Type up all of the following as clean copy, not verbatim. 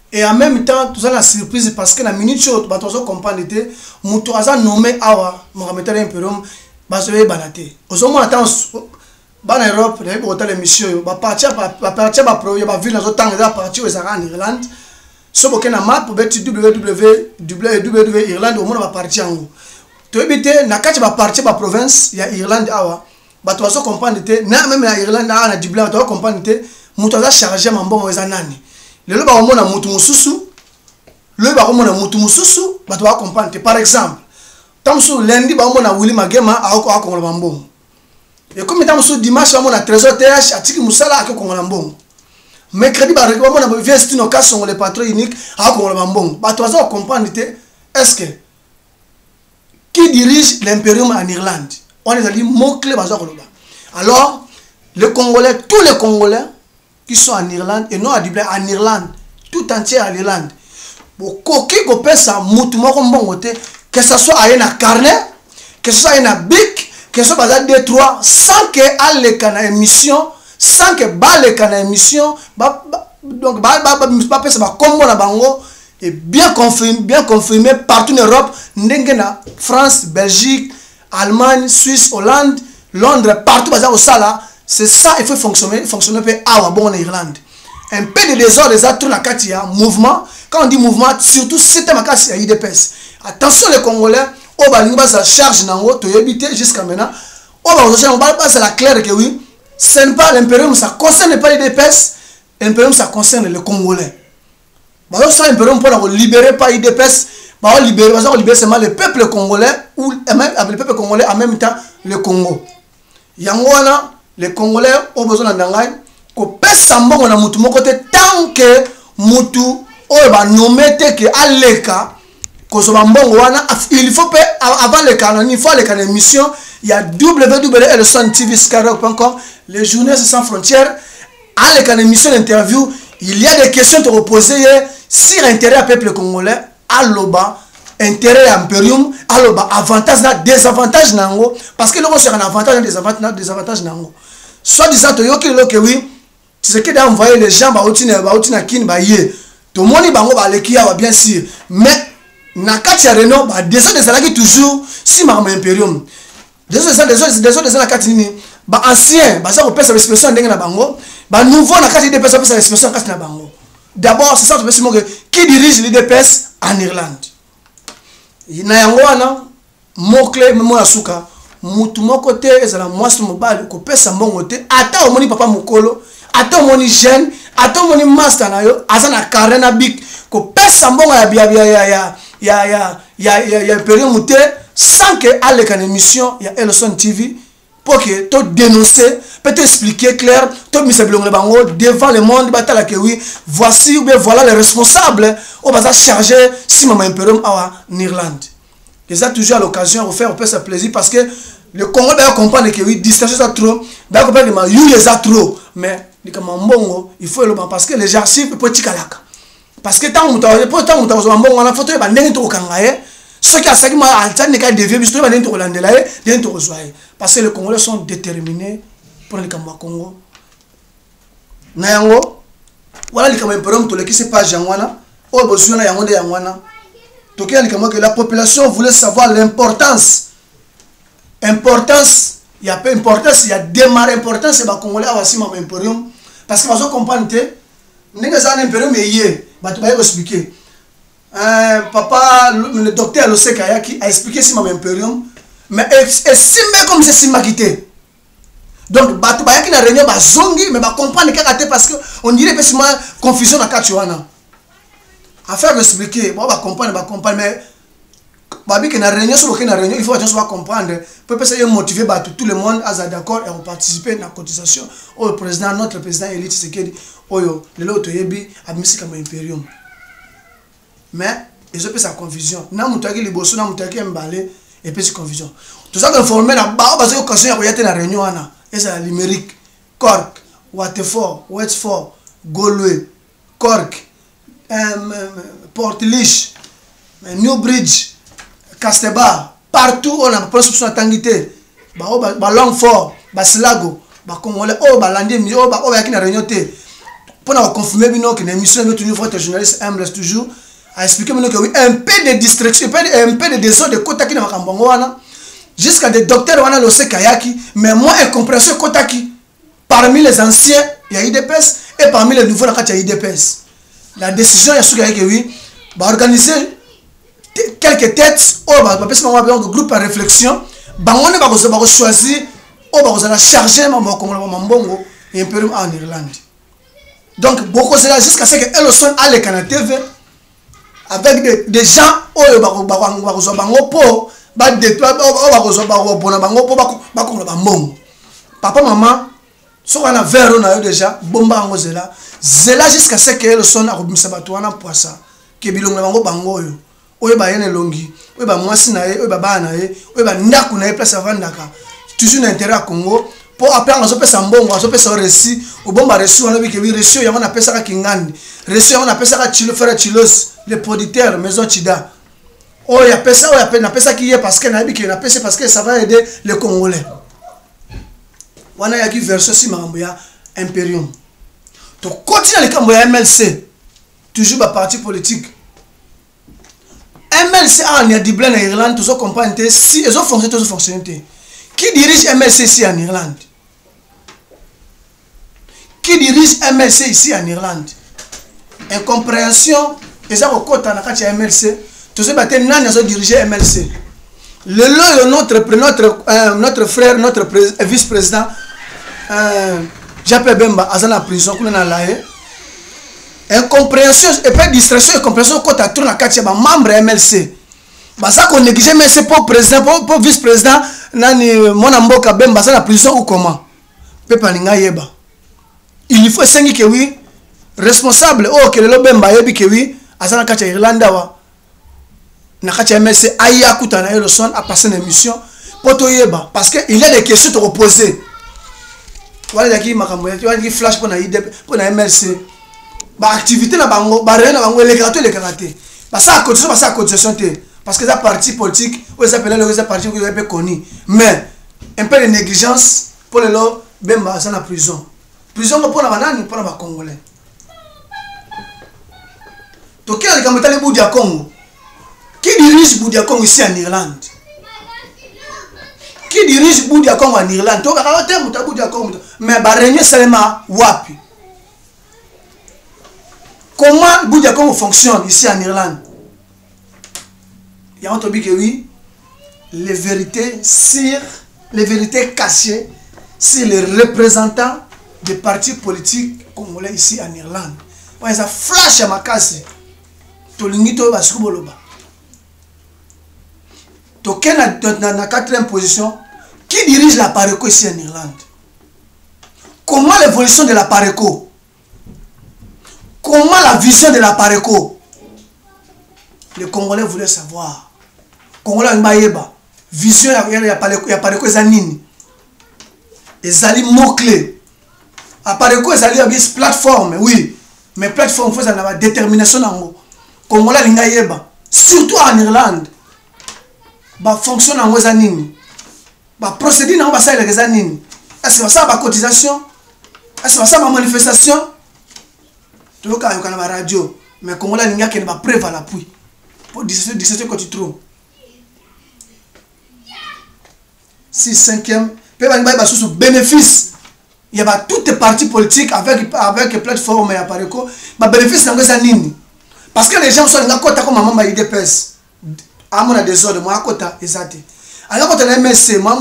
Et en même temps, tout ça la surprise parce que la minute chaude, bah, tu vas comprendre que Moutou a nommé Awa, Mohamed Imperium, bah, je vais banater. Au moment où en Europe, il y a eu l'émission, bah, partir, bah, pro, il y a vu dans autant de parties où ils sont en Irlande. Si vous avez une map, vous pouvez www.irlande, au moins, va partir en haut. Tu veux na kati ba partir ba province, il y a Irlande Awa. Bah, tu vas comprendre que, même en Irlande, on a du blanc, tu vas comprendre que Moutou a chargé mon bon aux anani. Le ba omona mutu mususu le ba omona mutu mususu ba to comprendre par exemple tamsu lundi ba omona Willy Magema ako akongola bambongo et comme tamsu dimanche ba omona trésor TH atiki musala akongola bambongo mercredi ba omona ba vestino kaso le patron unique akongola bambongo ba to va comprendre est-ce que qui dirige l'impérium en Irlande on est allé mot clé ba zakoloba alors les Congolais, tous les Congolais qui sont en Irlande et non à Dublin, en Irlande, tout entier en Irlande. Que ce soit à un carnet, que ce soit à un bic, que ce soit à Détroit, sans que aille à émission, sans que balle à émission, donc et bien confirmé partout en Europe, France, Belgique, Allemagne, Suisse, Hollande, Londres, partout au Sala. C'est ça, il faut fonctionner en Irlande. Un peu de désordre, des actes, la Katia, mouvement. Quand on dit mouvement, surtout si c'est ma casse, il y a IDPS. Attention les Congolais, on va se charge tu éviter jusqu'à maintenant. On va passer la claire que oui, ce n'est pas l'impérium, ça ne concerne pas l'IDPS, l'impérium, ça concerne les Congolais. Ça, l'impérium, pour libérer pas l'IDPS, on va libérer seulement le peuple congolais, ou même avec le peuple congolais en même temps le Congo. Yangwana. Les Congolais ont besoin d'engager que personne ne mutu côté tant que mutu va nommer que aleka il faut avant le canon il faut les canaux émission il y a www.elsontv.com les journalistes sans frontières à les canaux émission interview il y a des questions à reposer sur l'intérêt du peuple congolais à l'oba intérêt à impérium à l'oba avantage désavantage nango parce que l'on sera un avantage désavantage nango soit disant que oui, tu sais que d'envoyer les gens à kin baye tout le monde bango ba lekia bien sûr mais na kati ya Renault ba désolé ça qui toujours si ma impérium désolé ça la kati ni ba ancien ba ça ko pesa expression ndenge na bango ba nouveau na kati de pesa expression kati na bango d'abord c'est ça que qui dirige l'IDPS en Irlande na yango wana mot clé mo asuka mutu moko te ezala mwasi mobali ko pesa mbongo te ata omoni papa mokolo ata omoni jeune ata omoni master na yo azana carnet na bik ko pesa mbongo ya période te sans que aller kan émission ya Elson TV pour que to dénoncer peut expliquer clair to mise bilongo bango devant le monde batala que oui voici ou bien voilà les responsables au basa charger si maman impérium en Irlande. Et ça toujours à l'occasion de faire un peu ça plaisir parce que le Congo doit comprendre que oui, distanciation ça trop, doit comprendre que il y a trop, mais il faut le parce que les archives peuvent être calaka. Parce que tant que on a photo ba ndenge to kangaye, ceux qui a ça qui m'a alterne ka devient biso ba ndenge to landela ndenge to zoaye parce que les Congolais sont déterminés pour le Congo. Na yango voilà les Cameroun to le qui se passe jangwana, o besoin na yango de yangwana. Que la population voulait savoir l'importance. Importance, il y a pas importance, il y a démarrer importance, c'est les Congolais à aussi mon impérium. Parce que vous comprenez, nous avons un impérium et hier, tu vas expliquer. Papa, le docteur Loseka qui a expliqué si mon impérium, mais c'est comme c'est si quitté. Donc, tu vas qui na réunion, zongi, mais comprendre parce qu'on dirait que c'est une confusion dans Kachuana. Affaire expliquer, on va comprendre, mais babi que na réunion sur aucune réunion, il faut que tu comprendre. Pour que motiver tout le monde à être d'accord et à participer à la cotisation. Oh, le président, notre président Élite Tshisekedi, oh yo, le lot yebi a mis comme impérium. Mais ils ont fait sa confusion. Na mutaki liboso, na mutaki mbale et puis c'est confusion. Tout ça qu'on formé na ba parce que occasion ya na réunion ana, et c'est la numérique. Cork, Waterford, Westford, Galway, Cork. Portlish, Newbridge, Casteba, partout on a prospection tangité, Longford, Basilago, Congolais, Landé, yakina réunion. pour confirmer que l'émission est toujours votre journaliste humble toujours a expliqué que oui un peu de distraction un peu de désordre de kota qui na makambo wana jusqu'à des docteurs wana lo se kayaki mais moi incompréhension kota qui parmi les anciens il y a IDPS et parmi les nouveaux il y a IDPS la décision est sur que oui va organiser quelques têtes ou va passer un groupe à réflexion bangone va choisir ou va charger mambongo et impérium en Irlande. Donc beaucoup c'est là jusqu'à ce que Ellison a les Canada TV avec des gens où va bango po ba détruire va bona bango po ba ko bango papa maman so on a verre na yo déjà bomba ngo zela jusqu'à ce que Ellison a robimisa bato wana poisa ke bilongo bango bango yo oyo ba yene longi oyo ba mwasi na ye oyo ba bana ye oyo ba ndaku na ye place avandaka toujours na intérêt à Congo pour après on a fait ça mbongo on a fait ça récit au bon ba récit on a vu que récit on a fait ça kingani récit on a fait ça chilo faire chilos les producteurs maison chida oh il y a fait ça on a fait ça qui est parce que na bi que na fait parce que ça va aider les Congolais on a qui version si mambo ya imperium to continue les cambo ya MLC toujours ba parti politique MLC en Irlande en Irlande tous comprendre si ils ont fonctionné tous fonctionné. Qui dirige MLC ici en Irlande? Qui dirige MLC ici en Irlande? Incompréhension, ils ont côté dans MLC. Tous ces bâtiments n'ont dirigé MLC. Notre frère, notre vice-président, Jean-Pierre Bemba, à la prison, qu'on a là. Incompréhension et pas distraction et compréhension côté à tourner la membre MLC. Basa qu'on néglige MLC pour président, pour vice-président. Nani mwana mboka Bemba ça la prison ou comment pepa ninga yeba il faut sengi que oui responsable oh que le Bemba yebi que oui azana kacha Irlanda wa na kacha MSC aya kutana Ellison a passé une émission poto yeba parce que il y a des questions te reposer wala yaki makambo yaki flash pour na IDP pour na MLC ba activité na bango ba réunion na bango les karaté ba ça à cotisation te parce que c'est un parti politique, ou ça s'appelle le parti qui est un peu connu. Mais un peu de négligence pour les lots, Bemba c'est la prison. Prison pour la banane, pour les Congolais. Donc, qui est le Boudia Congo? Qui dirige Boudia Congo ici en Irlande? Qui dirige Boudia Congo en Irlande? Donc, Boudia Congo. Mais Barrenier Salema, Wapi. Comment Boudia Congo fonctionne ici en Irlande? Il y a un truc que oui, les vérités cachées sur les représentants des partis politiques congolais ici en Irlande. Ouais, ça flash à ma casse. Tolingito Basuboloba. Token dans la 4e position, qui dirige la Pareco ici en Irlande? Comment l'évolution de la Pareco? Comment la vision de la Pareco? Les Congolais voulaient savoir. Congolais Mbayeba, vision ya Pareco Zanini. Ezali mot-clé. A Pareco ezali une plateforme, oui. Mais plateforme, il faut avoir détermination dans le Congolais Mbayeba. Surtout en Irlande. Ba fonctionne en Zanini. Ba procéder dans le Zanini. Est-ce que ça va cotisation? Est-ce que ça va manifestation? Tu vois quand il y a la radio. Mais Congolais Mbayeba qui ne va pas preuve à l'appui. Pour 17 que tu trouves. 6, 5e, sous bénéfice. Il y a toutes les partis politiques avec plateforme et Pareco. Bénéfice dans les années. Parce que les gens sont dans côté comme maman IDPS. À mon désordre, moi à côté exact. À côté de MSC, moi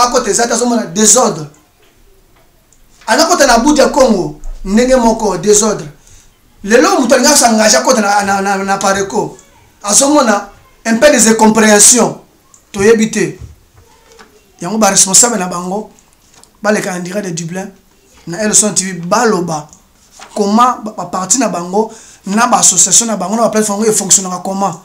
à côté exact, à mon désordre. À côté de Boudia Congo, n'engagez mon corps désordre. Les lots moutonga s'engagent à côté de Pareco. À ce moment-là, un peu de incompréhension. Tu es habité. Il y a un responsable na bango, les candidats de Dublin, na Ellison TV baloba. Comment parti na bango, na association na bango, na plateforme fonctionnera comment?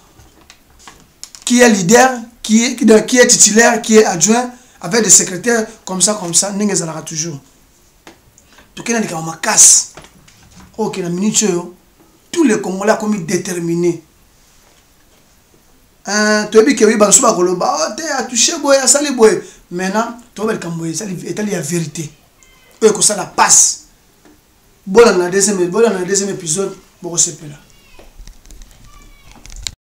Qui est leader, qui est titulaire, qui est adjoint, avec des secrétaires comme ça, n'engagez zalaka toujours. Tout qui n'a dit qu'on casse. Ok, na minute tous les Congolais comme déterminés. Tu as dit que oui, tu as touché, tu as salé. Maintenant, tu as dit que c'est la vérité. Tu as dit que ça la passe. Bon, on a deuxième épisode. Bon, c'est là.